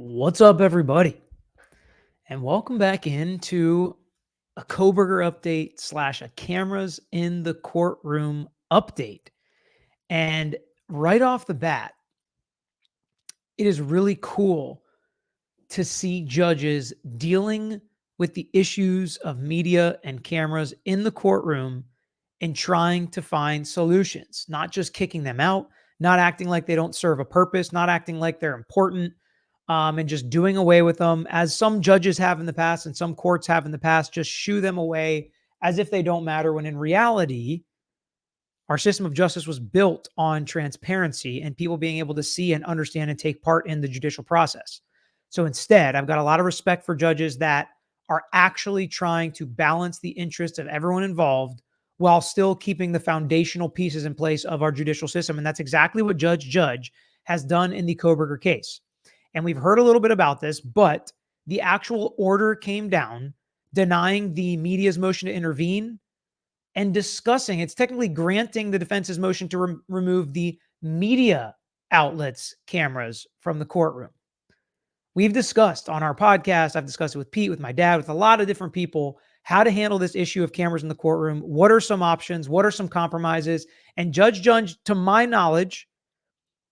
What's up, everybody? And welcome back into a Kohberger update slash a cameras in the courtroom update. And right off the bat, it is really cool to see judges dealing with the issues of media and cameras in the courtroom and trying to find solutions, not just kicking them out, not acting like they don't serve a purpose, not acting like they're important, and just doing away with them, as some judges have in the past and some courts have in the past, just shoo them away as if they don't matter, when in reality, our system of justice was built on transparency and people being able to see and understand and take part in the judicial process. So instead, I've got a lot of respect for judges that are actually trying to balance the interests of everyone involved while still keeping the foundational pieces in place of our judicial system. And that's exactly what Judge Judge has done in the Kohberger case. And we've heard a little bit about this, but the actual order came down denying the media's motion to intervene and discussing, it's technically granting the defense's motion to remove the media outlets' cameras from the courtroom. We've discussed on our podcast, I've discussed it with Pete, with my dad, with a lot of different people, how to handle this issue of cameras in the courtroom. What are some options? What are some compromises? And Judge Judge, to my knowledge,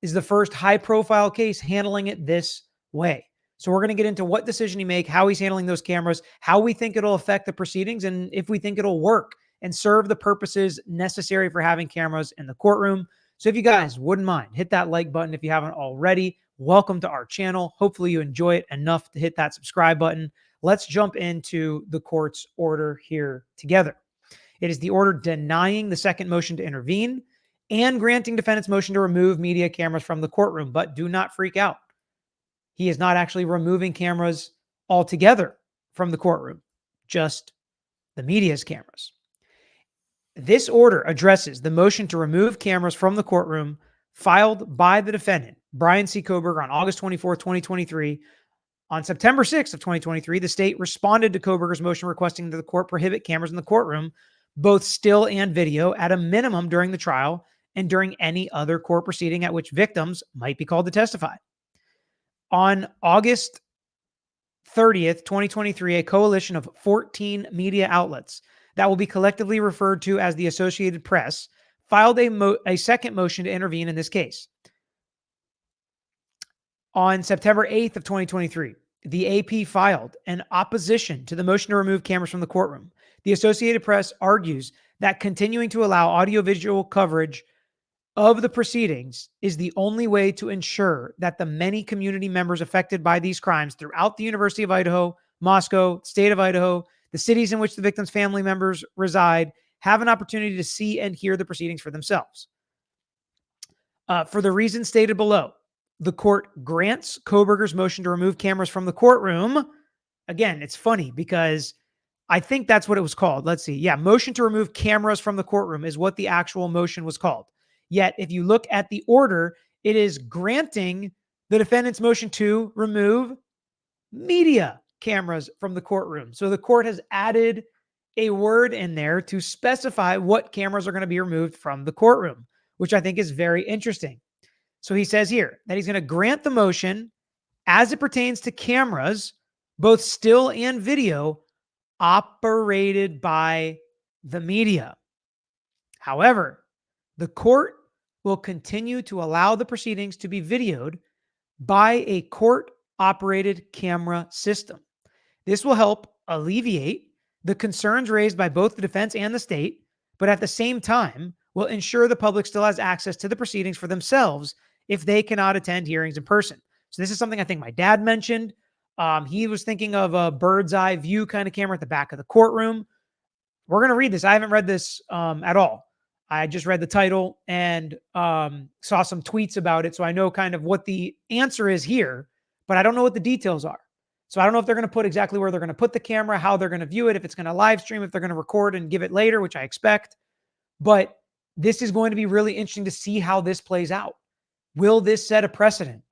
is the first high-profile case handling it this way. So we're going to get into what decision he make, how he's handling those cameras, how we think it'll affect the proceedings, and if we think it'll work and serve the purposes necessary for having cameras in the courtroom. So if you guys wouldn't mind, hit that like button if you haven't already. Welcome to our channel. Hopefully you enjoy it enough to hit that subscribe button. Let's jump into the court's order here together. It is the order denying the second motion to intervene and granting defendant's motion to remove media cameras from the courtroom. But do not freak out. He is not actually removing cameras altogether from the courtroom, just the media's cameras. This order addresses the motion to remove cameras from the courtroom filed by the defendant, Brian C. Kohberger, on August 24, 2023. On September 6th of 2023, the state responded to Kohberger's motion requesting that the court prohibit cameras in the courtroom, both still and video, at a minimum during the trial and during any other court proceeding at which victims might be called to testify. On August 30th, 2023, a coalition of 14 media outlets that will be collectively referred to as the Associated Press filed a second motion to intervene in this case. On September 8th of 2023, the AP filed an opposition to the motion to remove cameras from the courtroom. The Associated Press argues that continuing to allow audiovisual coverage of the proceedings is the only way to ensure that the many community members affected by these crimes throughout the University of Idaho, Moscow, state of Idaho, the cities in which the victims' family members reside, have an opportunity to see and hear the proceedings for themselves. For the reasons stated below, the court grants Kohberger's motion to remove cameras from the courtroom. Again, it's funny because I think that's what it was called. Let's see. Yeah, motion to remove cameras from the courtroom is what the actual motion was called. Yet, if you look at the order, it is granting the defendant's motion to remove media cameras from the courtroom. So the court has added a word in there to specify what cameras are going to be removed from the courtroom, which I think is very interesting. So he says here that he's going to grant the motion as it pertains to cameras, both still and video, operated by the media. However, the court will continue to allow the proceedings to be videoed by a court-operated camera system. This will help alleviate the concerns raised by both the defense and the state, but at the same time will ensure the public still has access to the proceedings for themselves if they cannot attend hearings in person. So this is something I think my dad mentioned. He was thinking of a bird's eye view kind of camera at the back of the courtroom. We're going to read this. I haven't read this at all. I just read the title and saw some tweets about it. So I know kind of what the answer is here, but I don't know what the details are. So I don't know if they're going to put exactly where they're going to put the camera, how they're going to view it, if it's going to live stream, if they're going to record and give it later, which I expect. But this is going to be really interesting to see how this plays out. Will this set a precedent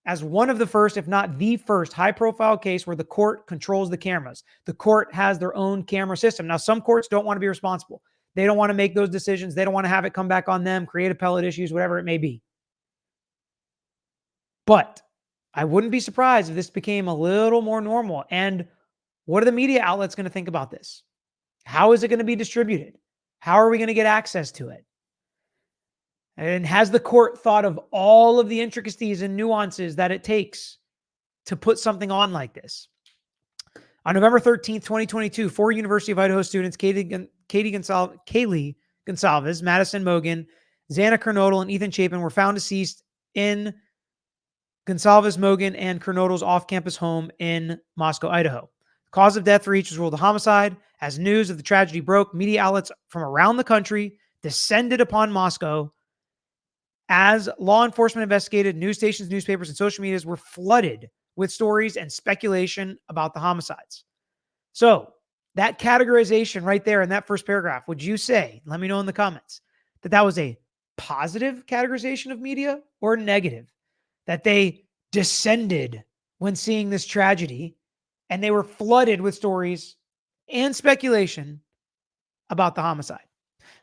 as one of the first, if not the first, high-profile case where the court controls the cameras? The court has their own camera system. Now, some courts don't want to be responsible. They don't want to make those decisions. They don't want to have it come back on them, create appellate issues, whatever it may be. But I wouldn't be surprised if this became a little more normal. And what are the media outlets going to think about this? How is it going to be distributed? How are we going to get access to it? And has the court thought of all of the intricacies and nuances that it takes to put something on like this? On November 13th, 2022, four University of Idaho students, Kaylee Gonsalves, Madison Mogan, Xana Kernodle, and Ethan Chapin, were found deceased in Gonsalves, Mogan, and Kernodle's off-campus home in Moscow, Idaho. The cause of death for each was ruled a homicide. As news of the tragedy broke, media outlets from around the country descended upon Moscow. As law enforcement investigated, news stations, newspapers, and social medias were flooded with stories and speculation about the homicides. So that categorization right there in that first paragraph, would you say, let me know in the comments, that that was a positive categorization of media or negative? That they descended when seeing this tragedy and they were flooded with stories and speculation about the homicide.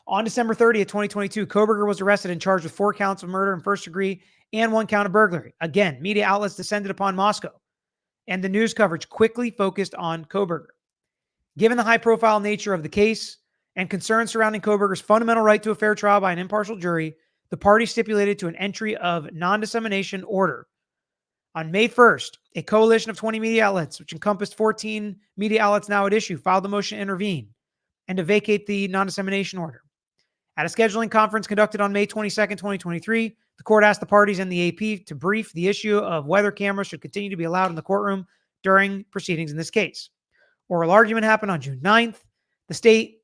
On December 30th, 2022, Kohberger was arrested and charged with 4 counts of murder in first degree and 1 count of burglary. Again, media outlets descended upon Moscow, and the news coverage quickly focused on Kohberger. Given the high-profile nature of the case and concerns surrounding Kohberger's fundamental right to a fair trial by an impartial jury, the party stipulated to an entry of non-dissemination order. On May 1st, a coalition of 20 media outlets, which encompassed 14 media outlets now at issue, filed the motion to intervene and to vacate the non-dissemination order. At a scheduling conference conducted on May 22nd, 2023, the court asked the parties and the AP to brief the issue of whether cameras should continue to be allowed in the courtroom during proceedings in this case. Oral argument happened on June 9th. The state,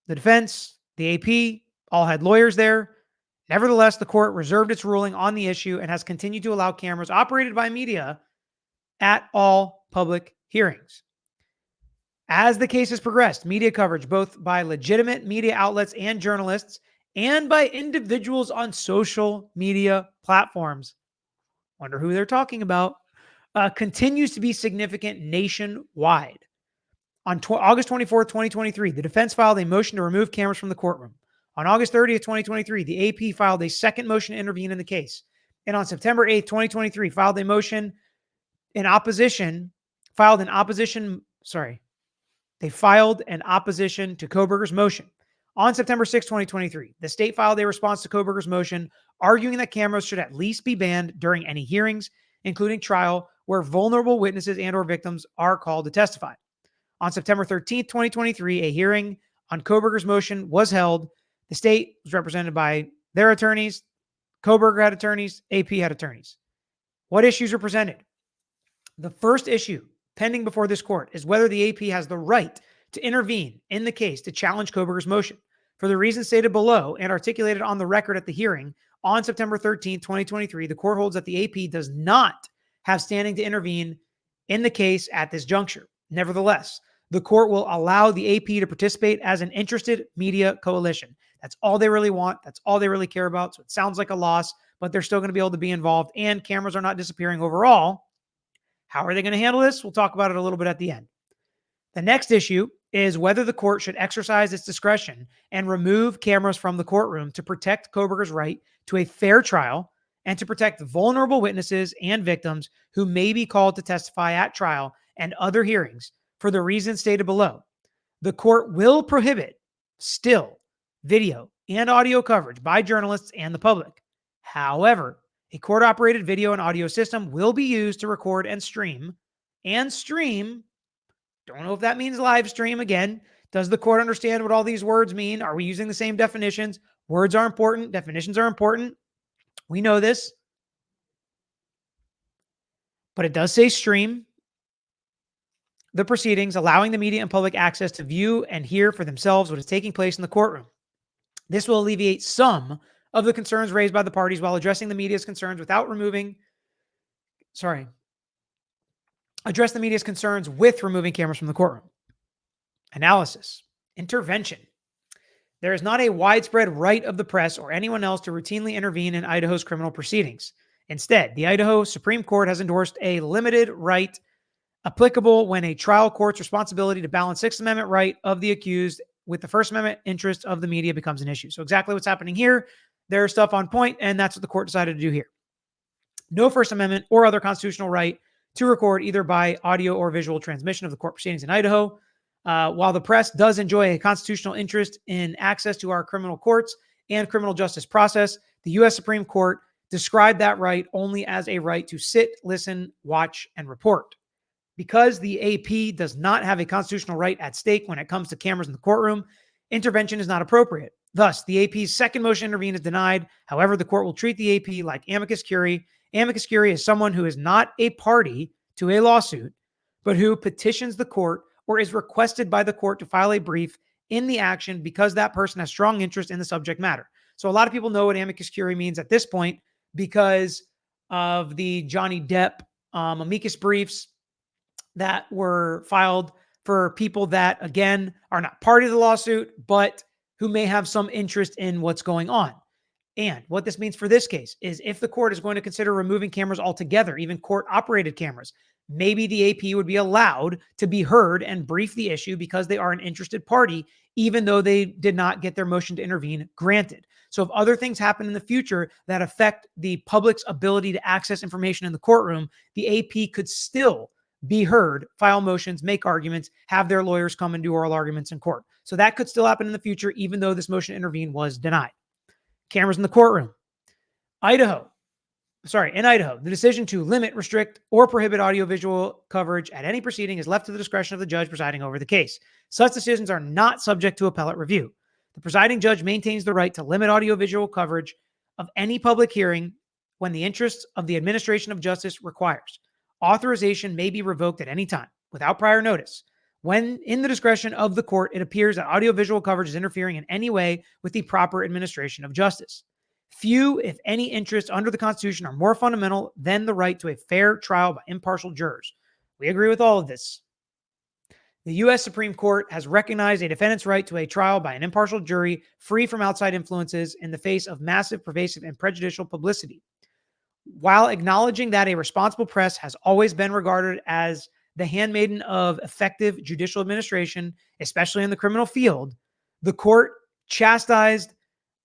the defense, the AP all had lawyers there. Nevertheless, the court reserved its ruling on the issue and has continued to allow cameras operated by media at all public hearings. As the case has progressed, media coverage, both by legitimate media outlets and journalists, and by individuals on social media platforms, wonder who they're talking about, continues to be significant nationwide. On August 24th, 2023, the defense filed a motion to remove cameras from the courtroom. On August 30th, 2023, the AP filed a second motion to intervene in the case. And on September 8th, 2023, filed an opposition to Kohberger's motion. On September 6, 2023, the state filed a response to Kohberger's motion, arguing that cameras should at least be banned during any hearings, including trial, where vulnerable witnesses and or victims are called to testify. On September 13, 2023, a hearing on Kohberger's motion was held. The state was represented by their attorneys. Kohberger had attorneys. AP had attorneys. What issues are presented? The first issue pending before this court is whether the AP has the right to intervene in the case to challenge Kohberger's motion. For the reasons stated below and articulated on the record at the hearing on September 13, 2023, the court holds that the AP does not have standing to intervene in the case at this juncture. Nevertheless, the court will allow the AP to participate as an interested media coalition. That's all they really want. That's all they really care about. So it sounds like a loss, but they're still going to be able to be involved, and cameras are not disappearing overall. How are they going to handle this? We'll talk about it a little bit at the end. The next issue is whether the court should exercise its discretion and remove cameras from the courtroom to protect Kohberger's right to a fair trial and to protect vulnerable witnesses and victims who may be called to testify at trial and other hearings for the reasons stated below. The court will prohibit still video and audio coverage by journalists and the public. However, a court-operated video and audio system will be used to record and stream. Don't know if that means live stream. Again, does the court understand what all these words mean? Are we using the same definitions? Words are important. Definitions are important. We know this. But it does say stream the proceedings, allowing the media and public access to view and hear for themselves what is taking place in the courtroom. This will alleviate some of the concerns raised by the parties while addressing the media's concerns address the media's concerns with removing cameras from the courtroom. Analysis. Intervention. There is not a widespread right of the press or anyone else to routinely intervene in Idaho's criminal proceedings. Instead, the Idaho Supreme Court has endorsed a limited right applicable when a trial court's responsibility to balance Sixth Amendment right of the accused with the First Amendment interest of the media becomes an issue. So exactly what's happening here. There's stuff on point, and that's what the court decided to do here. no First Amendment or other constitutional right to record either by audio or visual transmission of the court proceedings in Idaho. While the press does enjoy a constitutional interest in access to our criminal courts and criminal justice process, the U.S. Supreme Court described that right only as a right to sit, listen, watch, and report. Because the AP does not have a constitutional right at stake when it comes to cameras in the courtroom, intervention is not appropriate. Thus, the AP's second motion to intervene is denied. However, the court will treat the AP like amicus curiae. Amicus curiae is someone who is not a party to a lawsuit, but who petitions the court or is requested by the court to file a brief in the action because that person has strong interest in the subject matter. So a lot of people know what amicus curiae means at this point because of the Johnny Depp amicus briefs that were filed for people that, again, are not part of the lawsuit, but who may have some interest in what's going on. And what this means for this case is if the court is going to consider removing cameras altogether, even court-operated cameras, maybe the AP would be allowed to be heard and brief the issue because they are an interested party, even though they did not get their motion to intervene granted. So if other things happen in the future that affect the public's ability to access information in the courtroom, the AP could still be heard, file motions, make arguments, have their lawyers come and do oral arguments in court. So that could still happen in the future, even though this motion to intervene was denied. Cameras in the courtroom. In Idaho, the decision to limit, restrict, or prohibit audiovisual coverage at any proceeding is left to the discretion of the judge presiding over the case. Such decisions are not subject to appellate review. The presiding judge maintains the right to limit audiovisual coverage of any public hearing when the interests of the administration of justice requires. Authorization may be revoked at any time without prior notice. When in the discretion of the court, it appears that audiovisual coverage is interfering in any way with the proper administration of justice. Few, if any, interests under the Constitution are more fundamental than the right to a fair trial by impartial jurors. We agree with all of this. The U.S. Supreme Court has recognized a defendant's right to a trial by an impartial jury free from outside influences in the face of massive, pervasive, and prejudicial publicity. While acknowledging that a responsible press has always been regarded as the handmaiden of effective judicial administration, especially in the criminal field, the court chastised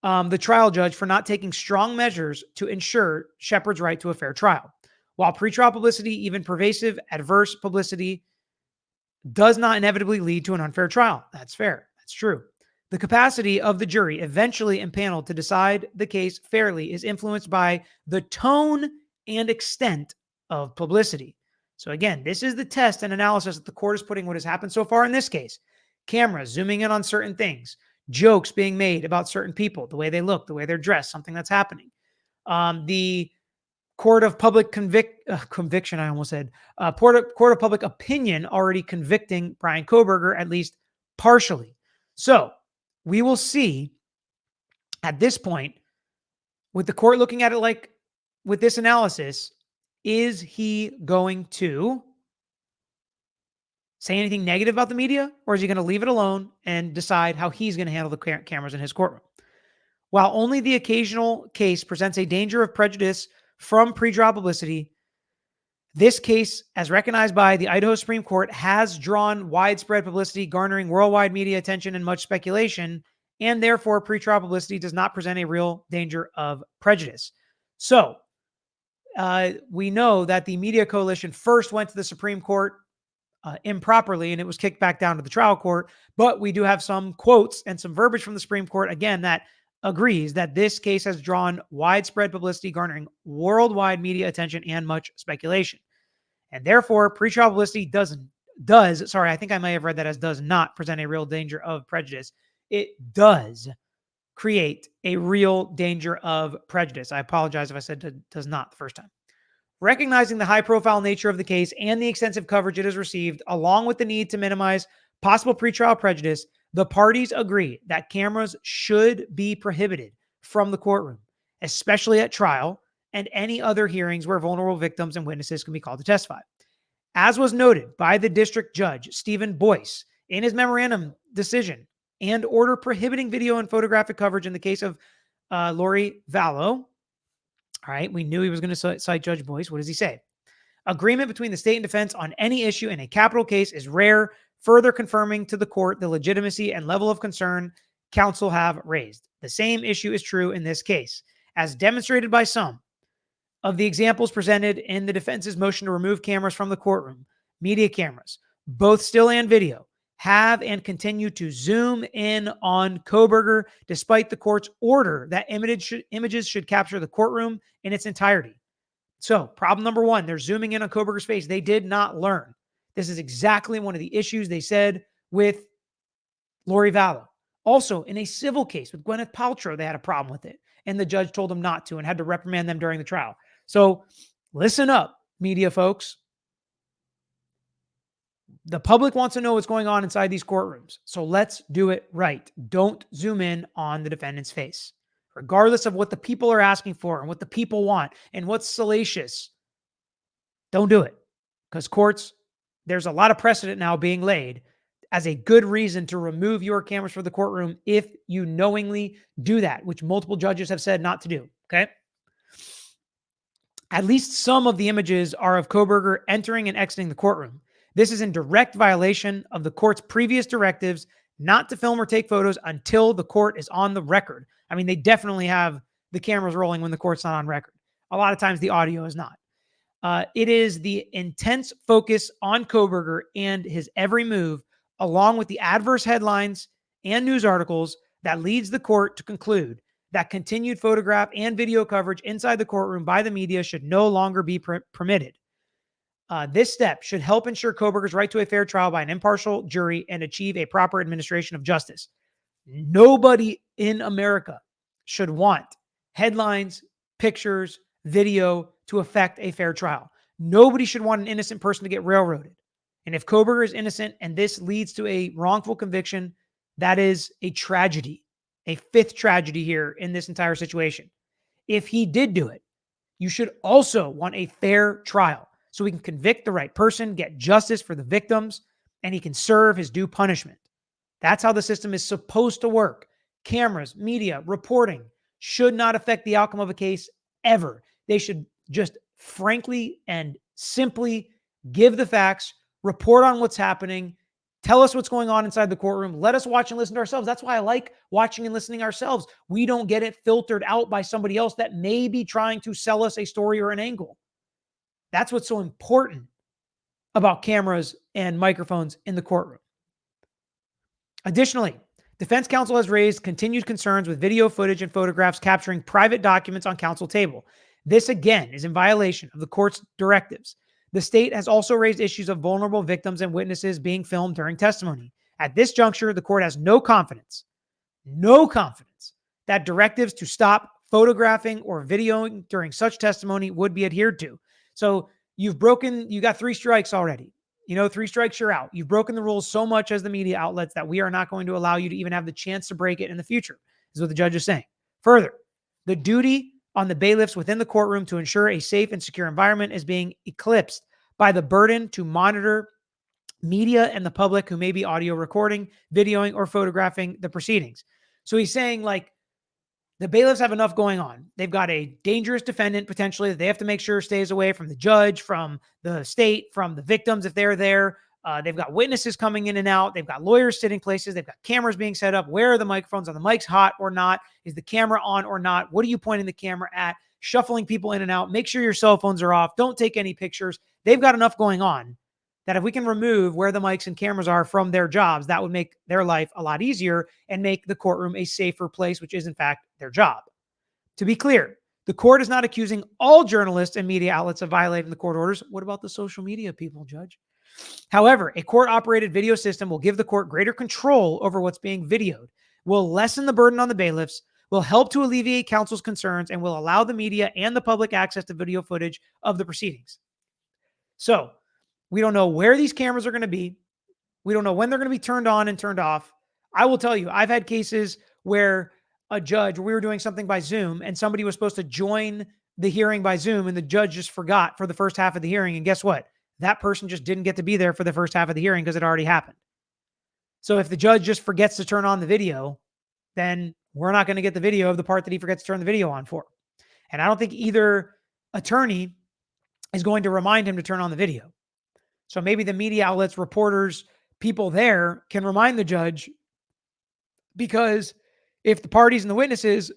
the trial judge for not taking strong measures to ensure Shepard's right to a fair trial. While pretrial publicity, even pervasive adverse publicity, does not inevitably lead to an unfair trial. That's fair. That's true. The capacity of the jury, eventually impaneled to decide the case fairly, is influenced by the tone and extent of publicity. So again, this is the test and analysis that the court is putting what has happened so far in this case. Cameras zooming in on certain things, jokes being made about certain people, the way they look, the way they're dressed, something that's happening. The court of public conviction, I almost said, court of public opinion already convicting Brian Kohberger, at least partially. So we will see at this point, with the court looking at it like with this analysis, is he going to say anything negative about the media, or is he going to leave it alone and decide how he's going to handle the cameras in his courtroom? While only the occasional case presents a danger of prejudice from pre-trial publicity, this case, as recognized by the Idaho Supreme Court, has drawn widespread publicity, garnering worldwide media attention and much speculation, and therefore pre-trial publicity does not present a real danger of prejudice. So we know that the media coalition first went to the Supreme Court improperly, and it was kicked back down to the trial court. But we do have some quotes and some verbiage from the Supreme Court, again, that agrees that this case has drawn widespread publicity, garnering worldwide media attention and much speculation. And therefore, pretrial publicity does, I think I may have read that as does not present a real danger of prejudice. It does create a real danger of prejudice. I apologize if I said does not the first time. Recognizing the high-profile nature of the case and the extensive coverage it has received, along with the need to minimize possible pretrial prejudice, the parties agree that cameras should be prohibited from the courtroom, especially at trial and any other hearings where vulnerable victims and witnesses can be called to testify. As was noted by the district judge, Stephen Boyce, in his memorandum decision and order prohibiting video and photographic coverage in the case of Lori Vallow. All right, we knew he was going to cite Judge Boyce. What does he say? Agreement between the state and defense on any issue in a capital case is rare, further confirming to the court the legitimacy and level of concern counsel have raised. The same issue is true in this case. As demonstrated by some, of the examples presented in the defense's motion to remove cameras from the courtroom, media cameras, both still and video, have and continue to zoom in on Kohberger despite the court's order that images should capture the courtroom in its entirety. So, problem number one, they're zooming in on Kohberger's face. They did not learn. This is exactly one of the issues they said with Lori Vallow. Also, in a civil case with Gwyneth Paltrow, they had a problem with it, and the judge told them not to and had to reprimand them during the trial. So, listen up, media folks. The public wants to know what's going on inside these courtrooms. So let's do it right. Don't zoom in on the defendant's face, regardless of what the people are asking for and what the people want and what's salacious. Don't do it, because courts, there's a lot of precedent now being laid as a good reason to remove your cameras from the courtroom if you knowingly do that, which multiple judges have said not to do. Okay. At least some of the images are of Kohberger entering and exiting the courtroom. This is in direct violation of the court's previous directives not to film or take photos until the court is on the record. I mean, they definitely have the cameras rolling when the court's not on record. A lot of times the audio is not. It is the intense focus on Kohberger and his every move, along with the adverse headlines and news articles, that leads the court to conclude that continued photograph and video coverage inside the courtroom by the media should no longer be permitted. This step should help ensure Kohberger's right to a fair trial by an impartial jury and achieve a proper administration of justice. Nobody in America should want headlines, pictures, video to affect a fair trial. Nobody should want an innocent person to get railroaded. And if Kohberger is innocent and this leads to a wrongful conviction, that is a tragedy, a fifth tragedy here in this entire situation. If he did do it, you should also want a fair trial, so we can convict the right person, get justice for the victims, and he can serve his due punishment. That's how the system is supposed to work. Cameras, media, reporting should not affect the outcome of a case ever. They should just frankly and simply give the facts, report on what's happening, tell us what's going on inside the courtroom, let us watch and listen to ourselves. That's why I like watching and listening ourselves. We don't get it filtered out by somebody else that may be trying to sell us a story or an angle. That's what's so important about cameras and microphones in the courtroom. Additionally, defense counsel has raised continued concerns with video footage and photographs capturing private documents on counsel table. This again is in violation of the court's directives. The state has also raised issues of vulnerable victims and witnesses being filmed during testimony. At this juncture, the court has no confidence that directives to stop photographing or videoing during such testimony would be adhered to. So you got 3 strikes already. 3 strikes, you're out. You've broken the rules so much as the media outlets that we are not going to allow you to even have the chance to break it in the future, is what the judge is saying. Further, the duty on the bailiffs within the courtroom to ensure a safe and secure environment is being eclipsed by the burden to monitor media and the public who may be audio recording, videoing, or photographing the proceedings. So he's saying, the bailiffs have enough going on. They've got a dangerous defendant potentially that they have to make sure stays away from the judge, from the state, from the victims if they're there. They've got witnesses coming in and out. They've got lawyers sitting places. They've got cameras being set up. Where are the microphones? Are the mics hot or not? Is the camera on or not? What are you pointing the camera at? Shuffling people in and out. Make sure your cell phones are off. Don't take any pictures. They've got enough going on that if we can remove where the mics and cameras are from their jobs, that would make their life a lot easier and make the courtroom a safer place, which is in fact their job. To be clear, the court is not accusing all journalists and media outlets of violating the court orders. What about the social media people, Judge? However, a court-operated video system will give the court greater control over what's being videoed, will lessen the burden on the bailiffs, will help to alleviate counsel's concerns, and will allow the media and the public access to video footage of the proceedings. So, we don't know where these cameras are going to be. We don't know when they're going to be turned on and turned off. I will tell you, I've had cases where we were doing something by Zoom and somebody was supposed to join the hearing by Zoom and the judge just forgot for the first half of the hearing. And guess what? That person just didn't get to be there for the first half of the hearing because it already happened. So if the judge just forgets to turn on the video, then we're not going to get the video of the part that he forgets to turn the video on for. And I don't think either attorney is going to remind him to turn on the video. So maybe the media outlets, reporters, people there can remind the judge, because if the parties and the witnesses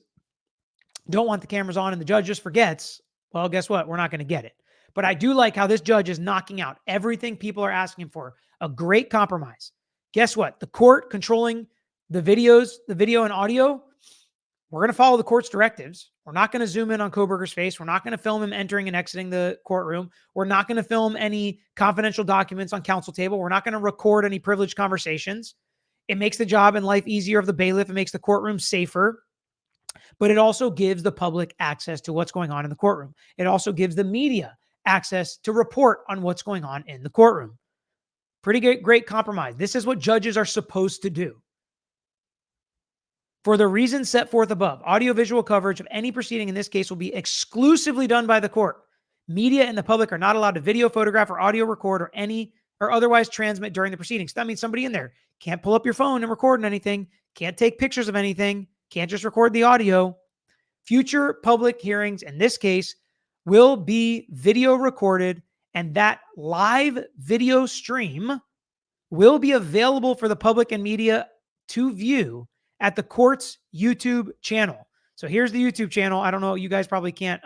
don't want the cameras on and the judge just forgets, Well, guess what? We're not going to get it. But I do like how this judge is knocking out everything people are asking for. A great compromise. Guess what? The court controlling the videos, the video and audio, we're going to follow the court's directives. We're not going to zoom in on Kohberger's face. We're not going to film him entering and exiting the courtroom. We're not going to film any confidential documents on counsel table. We're not going to record any privileged conversations. It makes the job and life easier of the bailiff. It makes the courtroom safer. But it also gives the public access to what's going on in the courtroom. It also gives the media access to report on what's going on in the courtroom. Pretty great compromise. This is what judges are supposed to do. For the reasons set forth above, audiovisual coverage of any proceeding in this case will be exclusively done by the court. Media and the public are not allowed to video, photograph, or audio record or otherwise transmit during the proceedings. That means somebody in there can't pull up your phone and record anything, can't take pictures of anything, can't just record the audio. Future public hearings, in this case, will be video recorded, and that live video stream will be available for the public and media to view at the court's YouTube channel. So here's the YouTube channel. I don't know. You guys probably can't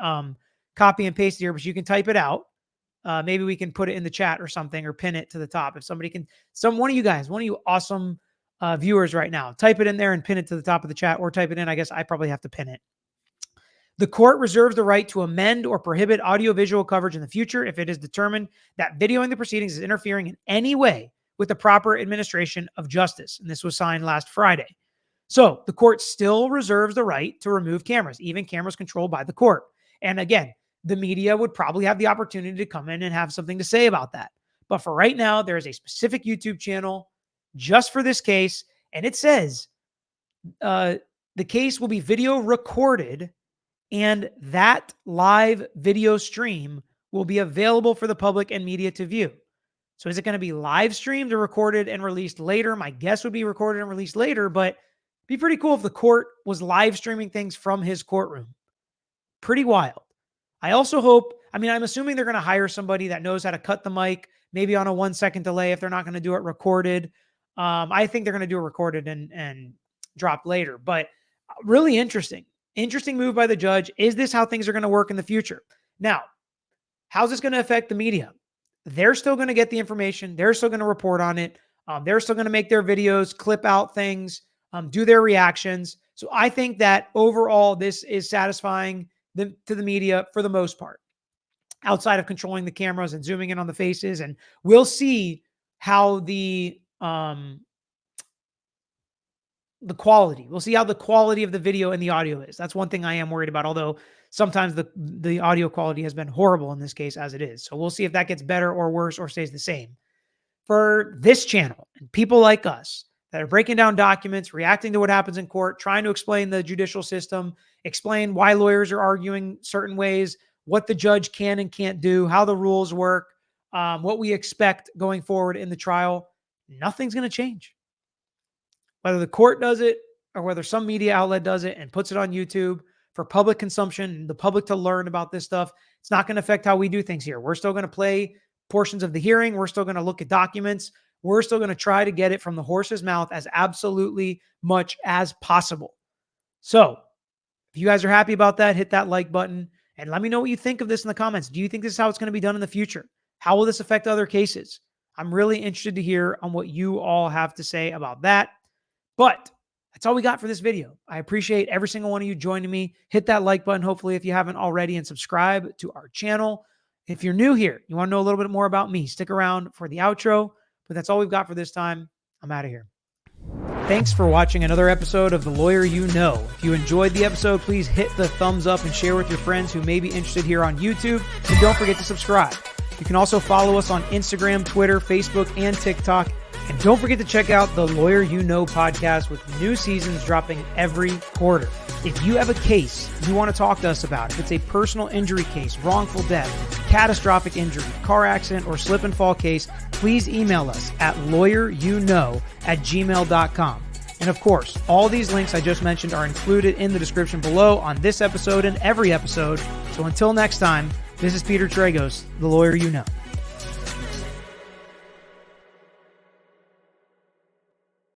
copy and paste it here, but you can type it out. Maybe we can put it in the chat or something, or pin it to the top. If somebody can, one of you awesome viewers right now, type it in there and pin it to the top of the chat, or type it in. I guess I probably have to pin it. The court reserves the right to amend or prohibit audiovisual coverage in the future if it is determined that videoing the proceedings is interfering in any way with the proper administration of justice. And this was signed last Friday. So the court still reserves the right to remove cameras, even cameras controlled by the court. And again, the media would probably have the opportunity to come in and have something to say about that. But for right now, there is a specific YouTube channel just for this case. And it says the case will be video recorded, and that live video stream will be available for the public and media to view. So is it going to be live streamed or recorded and released later? My guess would be recorded and released later, but it'd be pretty cool if the court was live streaming things from his courtroom. Pretty wild. I also hope, I'm assuming they're going to hire somebody that knows how to cut the mic, maybe on a 1-second delay if they're not going to do it recorded. I think they're going to do it recorded and drop later, but really interesting. Interesting move by the judge. Is this how things are going to work in the future? Now, how's this going to affect the media? They're still going to get the information. They're still going to report on it. They're still going to make their videos, clip out things, do their reactions. So I think that overall, this is satisfying to the media for the most part, outside of controlling the cameras and zooming in on the faces. And we'll see how the quality, we'll see how the quality of the video and the audio is. That's one thing I am worried about, although sometimes the audio quality has been horrible in this case as it is. So we'll see if that gets better or worse or stays the same. For this channel and people like us that are breaking down documents, reacting to what happens in court, trying to explain the judicial system, explain why lawyers are arguing certain ways, what the judge can and can't do, how the rules work, what we expect going forward in the trial, nothing's going to change. Whether the court does it or whether some media outlet does it and puts it on YouTube for public consumption and the public to learn about this stuff, it's not going to affect how we do things here. We're still going to play portions of the hearing. We're still going to look at documents. We're still going to try to get it from the horse's mouth as absolutely much as possible. So if you guys are happy about that, hit that like button and let me know what you think of this in the comments. Do you think this is how it's going to be done in the future? How will this affect other cases? I'm really interested to hear on what you all have to say about that. But that's all we got for this video. I appreciate every single one of you joining me. Hit that like button, hopefully, if you haven't already, and subscribe to our channel. If you're new here, you want to know a little bit more about me, stick around for the outro. But that's all we've got for this time. I'm out of here. Thanks for watching another episode of The Lawyer You Know. If you enjoyed the episode, please hit the thumbs up and share with your friends who may be interested here on YouTube. And don't forget to subscribe. You can also follow us on Instagram, Twitter, Facebook, and TikTok. And don't forget to check out the Lawyer You Know podcast with new seasons dropping every quarter. If you have a case you want to talk to us about, if it's a personal injury case, wrongful death, catastrophic injury, car accident, or slip and fall case, please email us at lawyeryouknow@gmail.com. And of course, all these links I just mentioned are included in the description below on this episode and every episode. So until next time, this is Peter Tragos, The Lawyer You Know.